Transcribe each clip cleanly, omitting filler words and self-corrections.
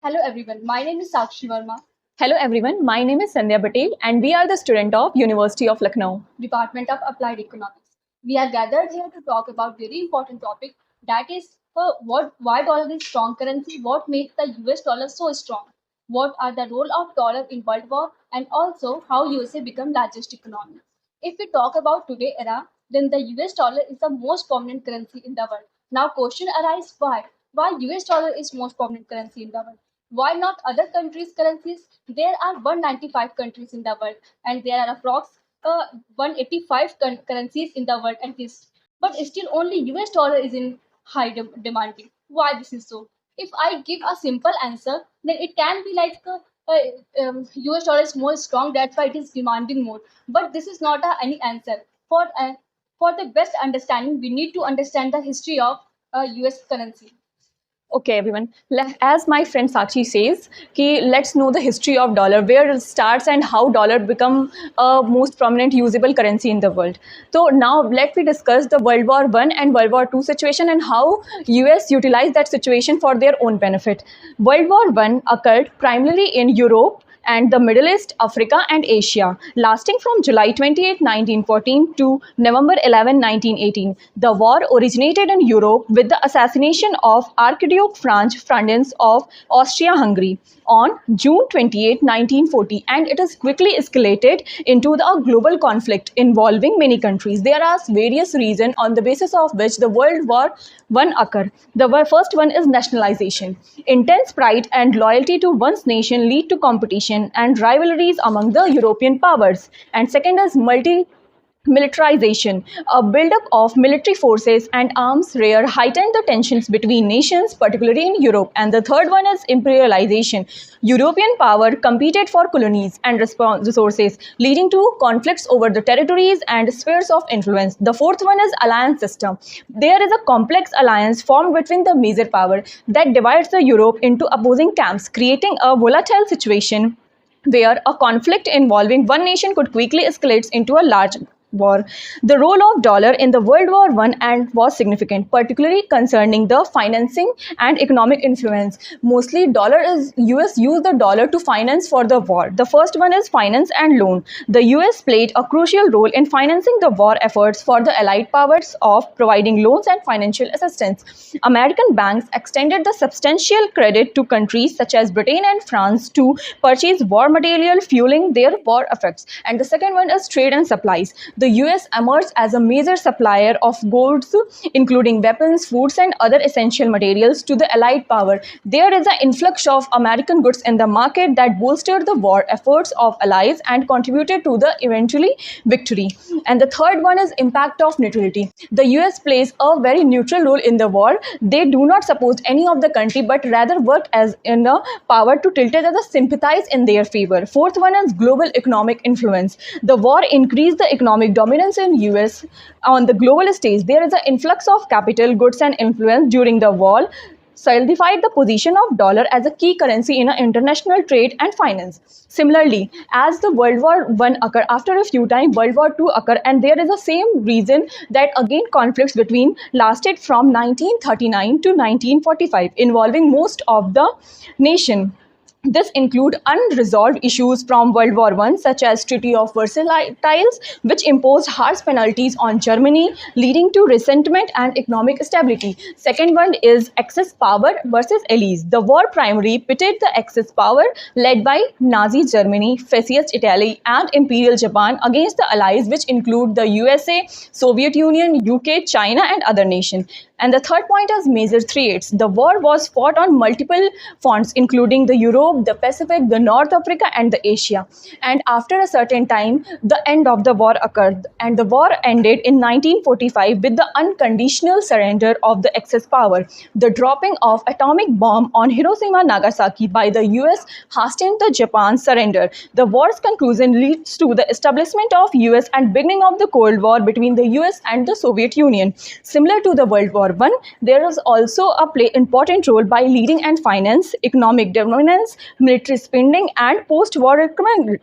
Hello everyone, my name is Sakshi Verma, Hello everyone, my name is Sandhya Patel and we are the student of University of Lucknow. Department of Applied Economics. We are gathered here to talk about very important topic that is why dollar is strong currency, what makes the US dollar so strong, what are the role of dollar in world war, and also how USA become largest economy. If we talk about today era, then the US dollar is the most prominent currency in the world. Now question arises why? Why US dollar is most prominent currency in the world? Why not other countries' currencies? There are 195 countries in the world, and there are approx 185 currencies in the world exist. But still, only US dollar is in high demanding. Why this is so? If I give a simple answer, then it can be like US dollar is more strong. That's why it is demanding more. But this is not any answer. For the best understanding, we need to understand the history of US currency. Okay everyone, as my friend Sakshi says, let's know the history of dollar, where it starts and how dollar become a most prominent usable currency in the world. So now let me discuss the World War I and World War II situation and how US utilized that situation for their own benefit. World War I occurred primarily in Europe and the Middle East, Africa and Asia, lasting from July 28, 1914 to November 11, 1918. The war originated in Europe with the assassination of Archduke Franz Ferdinand of Austria-Hungary on June 28, 1940, and it has quickly escalated into a global conflict involving many countries. There are various reasons on the basis of which the World War I occurred. The first one is nationalization. Intense pride and loyalty to one's nation lead to competition and rivalries among the European powers. And second is militarization. A buildup of military forces and arms rear heightened the tensions between nations, particularly in Europe. And the third one is imperialization. European power competed for colonies and resources, leading to conflicts over the territories and spheres of influence. The fourth one is alliance system. There is a complex alliance formed between the major power that divides the Europe into opposing camps, creating a volatile situation where a conflict involving one nation could quickly escalate into a large war. The role of dollar in the World War I and was significant, particularly concerning the financing and economic influence. Mostly US used the dollar to finance for the war. The first one is finance and loan. The US played a crucial role in financing the war efforts for the Allied powers of providing loans and financial assistance. American banks extended the substantial credit to countries such as Britain and France to purchase war material, fueling their war efforts. And the second one is trade and supplies. The US emerged as a major supplier of goods, including weapons, foods, and other essential materials to the Allied power. There is an influx of American goods in the market that bolstered the war efforts of allies and contributed to the eventually victory. And the third one is impact of neutrality. The US plays a very neutral role in the war. They do not support any of the country, but rather work as in a power to tilt it as a sympathize in their favor. Fourth one is global economic influence. The war increased the economic dominance in US on the global stage. There is an influx of capital, goods and influence during the war, solidified the position of dollar as a key currency in international trade and finance. Similarly, as the World War I occurred, after a few time World War II occurred, and there is the same reason that again conflicts between lasted from 1939 to 1945, involving most of the nation. This include unresolved issues from World War I, such as Treaty of Versailles, which imposed harsh penalties on Germany, leading to resentment and economic instability. Second one is Axis power versus allies. The war primarily pitted the Axis power, led by Nazi Germany, Fascist Italy, and Imperial Japan, against the allies, which include the USA, Soviet Union, UK, China, and other nations. And the third point is major threats. The war was fought on multiple fronts, including the Europe, the Pacific, the North Africa, and the Asia. And after a certain time, the end of the war occurred, and the war ended in 1945 with the unconditional surrender of the Axis power. The dropping of atomic bomb on Hiroshima Nagasaki by the US hastened the Japan's surrender. The war's conclusion leads to the establishment of US and beginning of the Cold War between the US and the Soviet Union. Similar to the World War War I, there was also a play important role by leading and finance, economic dominance, military spending, and post-war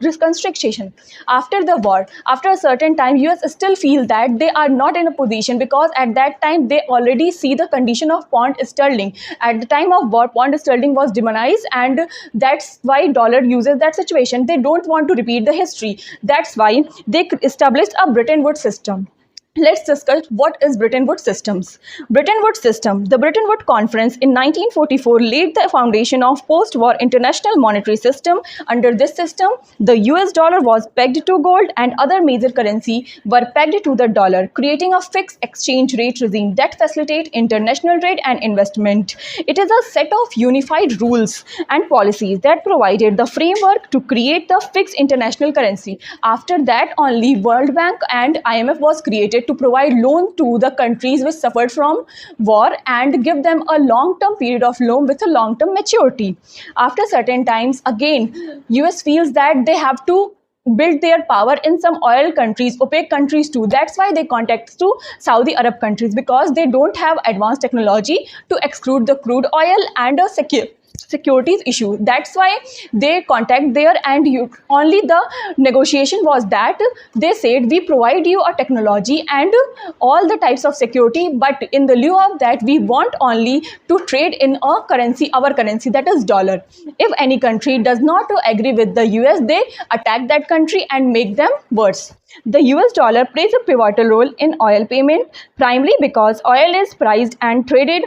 reconstruction. After the war, after a certain time, US still feel that they are not in a position, because at that time they already see the condition of pound sterling. At the time of war, pound sterling was demonized, and that's why dollar uses that situation. They don't want to repeat the history. That's why they established a Bretton Woods system. Let's discuss what is Bretton Woods systems. Bretton Woods system. The Bretton Woods Conference in 1944 laid the foundation of post-war international monetary system. Under this system, the US dollar was pegged to gold and other major currency were pegged to the dollar, creating a fixed exchange rate regime that facilitate international trade and investment. It is a set of unified rules and policies that provided the framework to create the fixed international currency. After that, only World Bank and IMF was created to provide loan to the countries which suffered from war and give them a long-term period of loan with a long-term maturity. After certain times, again, US feels that they have to build their power in some oil countries, OPEC countries too. That's why they contact to Saudi Arab countries, because they don't have advanced technology to extrude the crude oil and a securities issue. That's why they contact there, and only the negotiation was that they said we provide you a technology and all the types of security, but in the lieu of that we want only to trade in a currency, our currency, that is dollar. If any country does not agree with the US, they attack that country and make them worse. The US dollar plays a pivotal role in oil payment, primarily because oil is priced and traded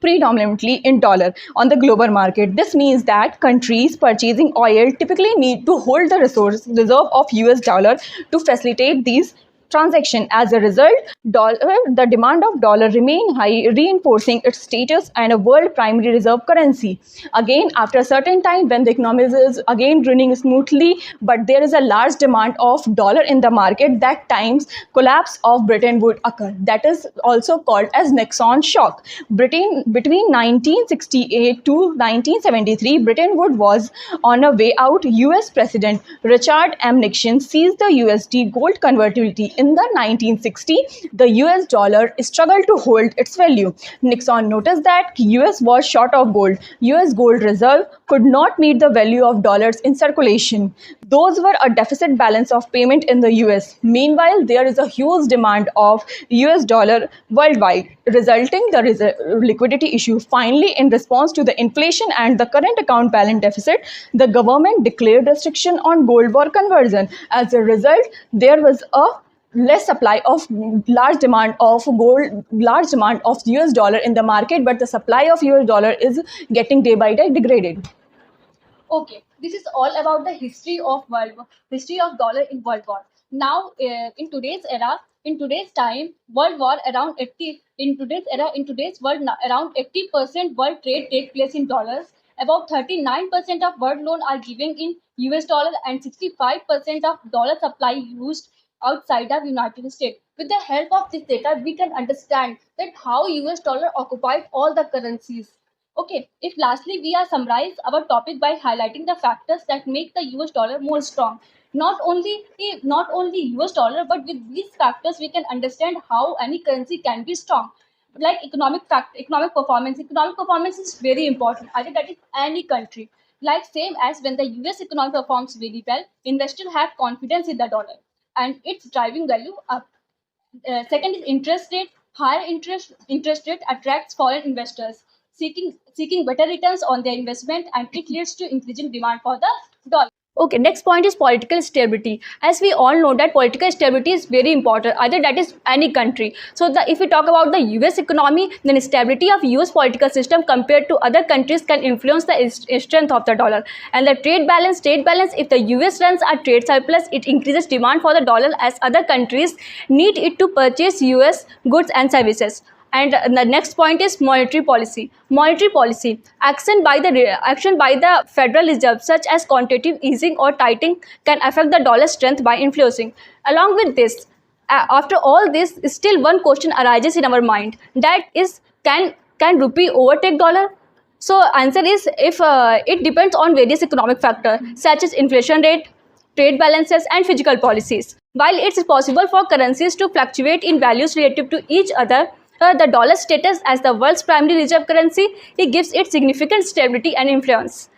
predominantly in dollar on the global market. This means that countries purchasing oil typically need to hold the reserve of US dollar to facilitate these transaction. As a result, the demand of dollar remain high, reinforcing its status and a world primary reserve currency. Again, after a certain time, when the economy is again running smoothly, but there is a large demand of dollar in the market, that times collapse of Britain would occur. That is also called as Nixon shock. Between 1968 to 1973, Bretton Woods was on a way out. US President Richard M. Nixon seized the USD gold convertibility. In the 1960s, the US dollar struggled to hold its value. Nixon noticed that US was short of gold. US gold reserve could not meet the value of dollars in circulation. Those were a deficit balance of payment in the US. Meanwhile, there is a huge demand of US dollar worldwide, resulting the liquidity issue. Finally, in response to the inflation and the current account balance deficit, the government declared restriction on gold war conversion. As a result, there was a less supply of large demand of gold, large demand of US dollar in the market, but the supply of US dollar is getting day by day degraded. Okay, this is all about the history of dollar in World War. Now, in today's era, in today's time, World War around 80. In today's era, in today's world, around 80% world trade take place in dollars. About 39% of world loan are given in US dollar, and 65% of dollar supply used outside of United States. With the help of this data, we can understand that how US dollar occupied all the currencies. Okay, if lastly we are summarize our topic by highlighting the factors that make the US dollar more strong. Not only US dollar, but with these factors we can understand how any currency can be strong. Like economic performance. Economic performance is very important. Either that is any country. Like same as when the US economy performs very well, investors have confidence in the dollar and its driving value up. Second is interest rate. Higher interest rate attracts foreign investors seeking better returns on their investment, and it leads to increasing demand for the dollar. Okay, next point is political stability. As we all know that political stability is very important, either that is any country. So if we talk about the US economy, then stability of US political system compared to other countries can influence the strength of the dollar. And the trade balance, if the US runs a trade surplus, it increases demand for the dollar as other countries need it to purchase US goods and services. And the next point is monetary policy. Monetary policy, action by the Federal Reserve, such as quantitative easing or tightening, can affect the dollar strength by influencing. Along with this, after all this, still one question arises in our mind. That is, can rupee overtake dollar? So answer is, if it depends on various economic factors such as inflation rate, trade balances, and fiscal policies. While it's possible for currencies to fluctuate in values relative to each other, The dollar's status as the world's primary reserve currency, it gives it significant stability and influence.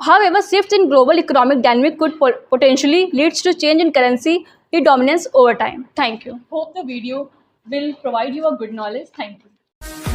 However, shifts in global economic dynamic could potentially lead to change in currency dominance over time. Thank you. Hope the video will provide you a good knowledge. Thank you.